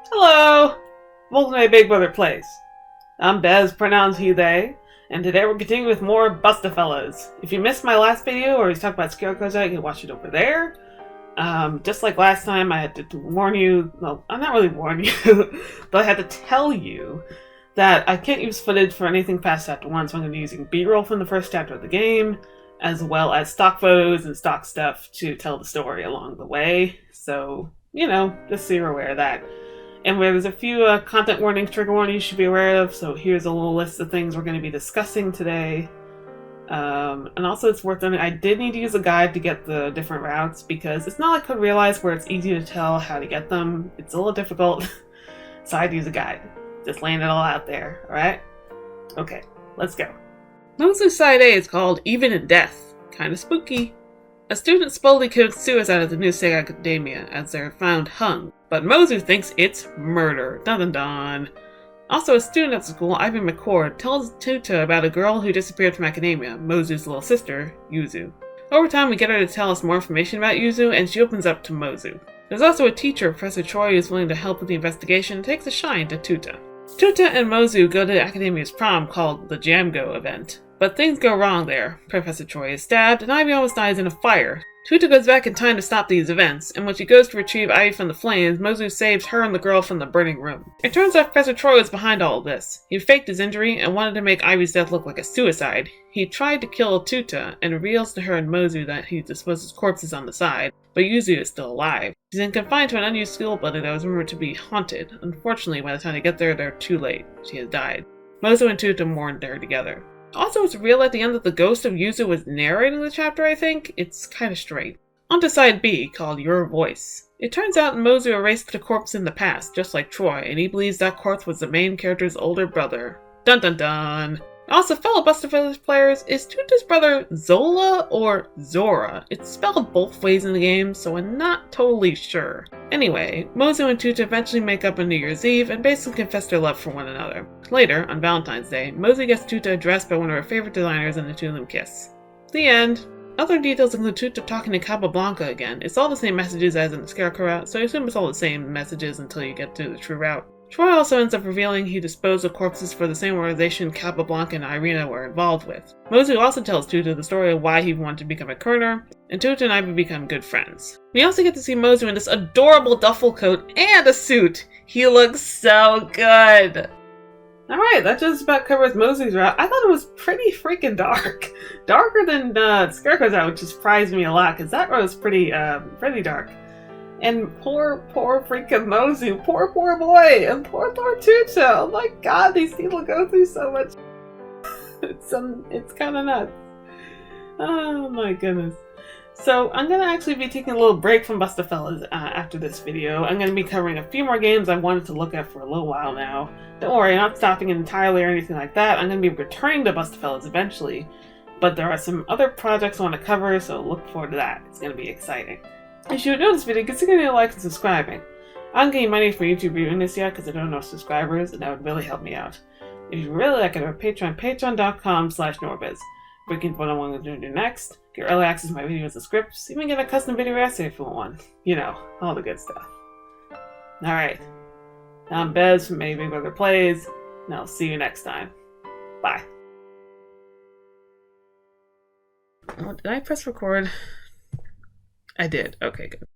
Hello! Welcome to Big Brother Plays. I'm Bez, pronouns he, they, and today we're continuing with more BUSTAFELLOWS. If you missed my last video where we talked about Scarecrow's Eye, you can watch it over there. Just like last time, I had to warn you, well, I'm not really warn you, but I had to tell you that I can't use footage for anything past Chapter 1, so I'm going to be using B-roll from the first chapter of the game, as well as stock photos and stock stuff to tell the story along the way. So, you know, just so you're aware of that. And where there's a few content warnings, trigger warnings you should be aware of, so here's a little list of things we're going to be discussing today. And also it's worth noting, I did need to use a guide to get the different routes, because it's not like Code Realize where it's easy to tell how to get them. It's a little difficult, so I had to use a guide. Just laying it all out there, alright? Okay, let's go. Mozu Side A is called Even in Death. Kinda spooky. A student supposedly commits suicide at the New Sega Academia as they're found hung, but Mozu thinks it's murder. Dun dun dun. Also, a student at school, Ivan McCord, tells Tuta about a girl who disappeared from Academia, Mozu's little sister, Yuzu. Over time, we get her to tell us more information about Yuzu, and she opens up to Mozu. There's also a teacher, Professor Choi, who's willing to help with the investigation and takes a shine to Tuta. Tuta and Mozu go to Academia's prom called the Jamgo event. But things go wrong there. Professor Choi is stabbed, and Ivy almost dies in a fire. Tuta goes back in time to stop these events, and when she goes to retrieve Ivy from the flames, Mozu saves her and the girl from the burning room. It turns out Professor Choi was behind all of this. He faked his injury and wanted to make Ivy's death look like a suicide. He tried to kill Tuta, and reveals to her and Mozu that he disposes corpses on the side, but Yuzu is still alive. She's been confined to an unused school building that was rumored to be haunted. Unfortunately, by the time they get there, they're too late. She has died. Mozu and Tuta mourn her together. Also, it's revealed at the end that the ghost of Yuzu was narrating the chapter, I think. It's kinda straight. On to Side B, called Your Voice. It turns out Mozu erased the corpse in the past, just like Troy, and he believes that corpse was the main character's older brother. Dun dun dun! Also, fellow BUSTAFELLOWS players, is Tuta's brother Zola or Zora? It's spelled both ways in the game, so I'm not totally sure. Anyway, Mozu and Tuta eventually make up on New Year's Eve and basically confess their love for one another. Later, on Valentine's Day, Mozu gets Tuta dressed by one of her favorite designers and the two of them kiss. The end. Other details include Tuta talking to Capablanca again. It's all the same messages as in the Scarecrow route, so I assume it's all the same messages until you get to the true route. Troy also ends up revealing he disposed of corpses for the same organization Capablanca and Irina were involved with. Mozu also tells Tuta the story of why he wanted to become a kerner, and Tuta and Ivy become good friends. We also get to see Mozu in this adorable duffel coat and a suit. He looks so good! Alright, that just about covers Mozu's route. I thought it was pretty freaking dark. Darker than Scarecrow's route, which surprised me a lot, because that route was pretty dark. And poor freaking Mozu, poor boy, and poor Tuta. Oh my god, these people go through so much. It's kind of nuts. Oh my goodness. So I'm going to actually be taking a little break from BUSTAFELLOWS after this video. I'm going to be covering a few more games I've wanted to look at for a little while now. Don't worry, I'm not stopping entirely or anything like that. I'm going to be returning to BUSTAFELLOWS eventually. But there are some other projects I want to cover, so look forward to that. It's going to be exciting. If you enjoyed this video, consider giving a like and subscribing. I don't get any money for YouTube reviewing this yet because I don't have enough subscribers, and that would really help me out. If you really like it, over Patreon, patreon.com/Norbiz. We can put on what I'm going to do next, get early access to my videos and scripts, even get a custom video essay if you want one. You know, all the good stuff. Alright, I'm Bez from Big Brother Plays, and I'll see you next time. Bye. Oh, did I press record? I did. Okay, good.